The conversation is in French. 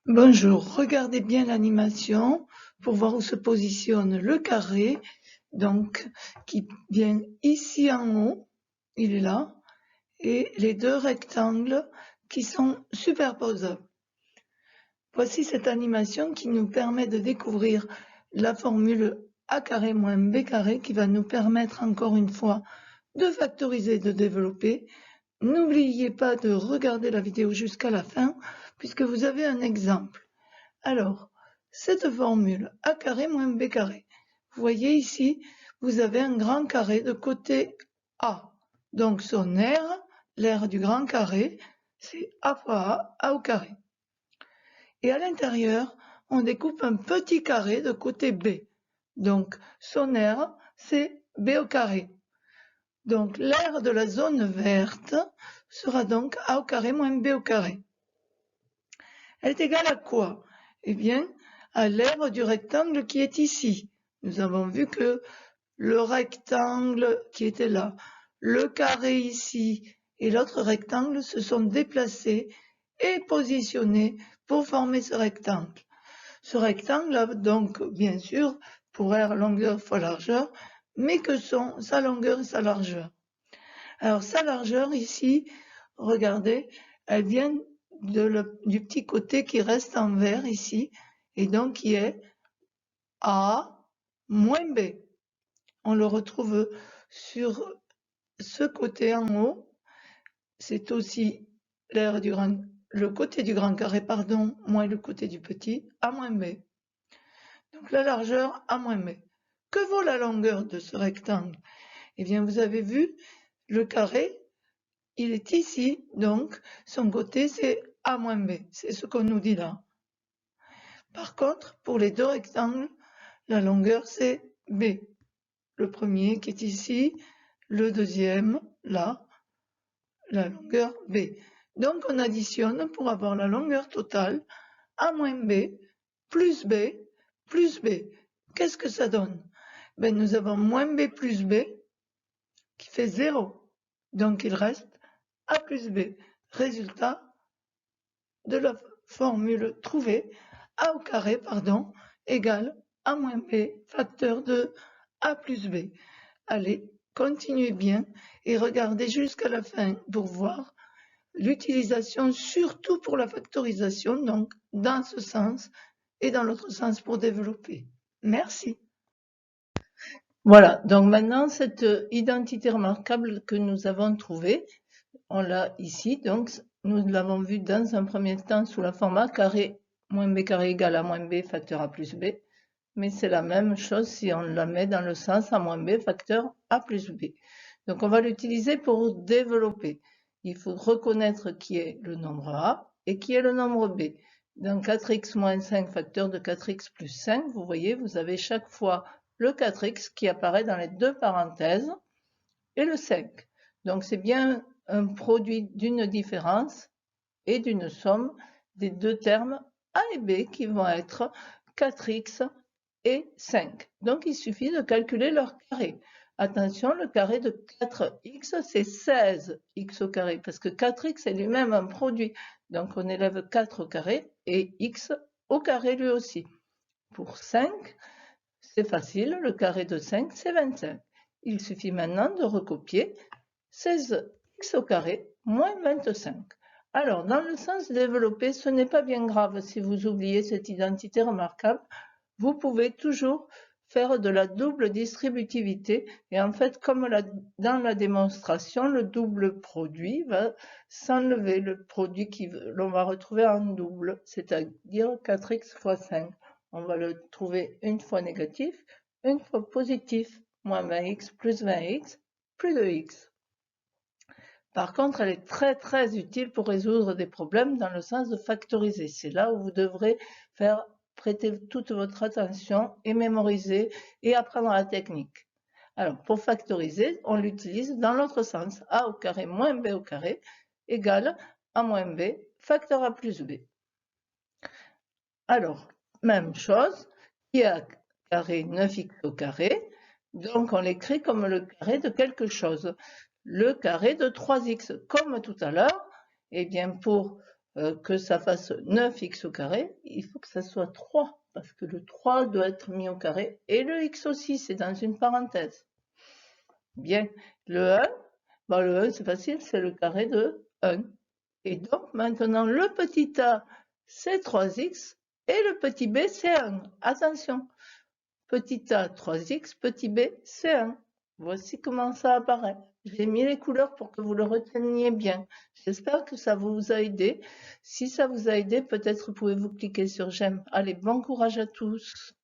Bonjour, regardez bien l'animation pour voir où se positionne le carré, donc qui vient ici en haut, il est là, et les deux rectangles qui sont superposables. Voici cette animation qui nous permet de découvrir la formule a carré moins b carré qui va nous permettre encore une fois de factoriser, de développer. N'oubliez pas de regarder la vidéo jusqu'à la fin puisque vous avez un exemple. Alors, cette formule a carré moins b carré, vous voyez ici, vous avez un grand carré de côté A. Donc son l'aire du grand carré, c'est a fois a au carré. Et à l'intérieur, on découpe un petit carré de côté B. Donc son aire, c'est b au carré. Donc l'aire de la zone verte sera donc a au carré moins b au carré. Elle est égale à quoi? Eh bien, à l'aire du rectangle qui est ici. Nous avons vu que le rectangle qui était là, le carré ici et l'autre rectangle se sont déplacés et positionnés pour former ce rectangle. Ce rectangle a donc, bien sûr, pour aire longueur fois largeur, mais que sont sa longueur et sa largeur. Alors sa largeur ici, regardez, elle vient du petit côté qui reste en vert ici, et donc qui est A moins B. On le retrouve sur ce côté en haut, c'est aussi le côté du grand carré, pardon, moins le côté du petit, A moins B. Donc la largeur A moins B. Que vaut la longueur de ce rectangle? Eh bien, vous avez vu, le carré, il est ici, donc son côté c'est A moins B, c'est ce qu'on nous dit là. Par contre, pour les deux rectangles, la longueur c'est B. Le premier qui est ici, le deuxième, là, la longueur B. Donc on additionne pour avoir la longueur totale A moins B plus B plus B. Qu'est-ce que ça donne? Ben, nous avons moins B plus B qui fait 0. Donc il reste A plus B. Résultat de la formule trouvée, A au carré, pardon, égale A moins B facteur de A plus B. Allez, continuez bien et regardez jusqu'à la fin pour voir l'utilisation, surtout pour la factorisation, donc dans ce sens et dans l'autre sens pour développer. Merci. Voilà, donc maintenant cette identité remarquable que nous avons trouvée, on l'a ici, donc nous l'avons vu dans un premier temps sous la forme a carré moins b carré égale a moins b facteur a plus b, mais c'est la même chose si on la met dans le sens a moins b facteur a plus b. Donc on va l'utiliser pour développer. Il faut reconnaître qui est le nombre a et qui est le nombre b. Dans 4x moins 5 facteur de 4x plus 5, vous voyez, vous avez chaque fois le 4x qui apparaît dans les deux parenthèses et le 5. Donc c'est bien un produit d'une différence et d'une somme des deux termes a et b qui vont être 4x et 5. Donc il suffit de calculer leur carré. Attention, le carré de 4x, c'est 16x au carré, parce que 4x est lui-même un produit. Donc on élève 4 au carré et x au carré lui aussi. Pour 5, c'est facile, le carré de 5, c'est 25. Il suffit maintenant de recopier 16x au carré moins 25. Alors, dans le sens développé, ce n'est pas bien grave si vous oubliez cette identité remarquable. Vous pouvez toujours faire de la double distributivité et en fait, comme dans la démonstration, le double produit va s'enlever le produit l'on va retrouver en double, c'est-à-dire 4x fois 5. On va le trouver une fois négatif, une fois positif, moins 20x plus 20x, plus 2x. Par contre, elle est très très utile pour résoudre des problèmes dans le sens de factoriser. C'est là où vous devrez prêter toute votre attention et mémoriser et apprendre la technique. Alors, pour factoriser, on l'utilise dans l'autre sens. A au carré moins b au carré égale a moins b facteur a plus b. Alors, même chose, qui a carré 9x au carré, donc on l'écrit comme le carré de quelque chose. Le carré de 3x, comme tout à l'heure, eh bien pour que ça fasse 9x au carré, il faut que ça soit 3, parce que le 3 doit être mis au carré, et le x aussi, c'est dans une parenthèse. Bien, le 1, bon, le 1 c'est facile, c'est le carré de 1. Et donc maintenant, le petit a, c'est 3x, et le petit b, c'est 1. Attention, petit a, 3x, petit b, c'est 1. Voici comment ça apparaît. J'ai mis les couleurs pour que vous le reteniez bien. J'espère que ça vous a aidé. Si ça vous a aidé, peut-être pouvez-vous cliquer sur j'aime. Allez, bon courage à tous.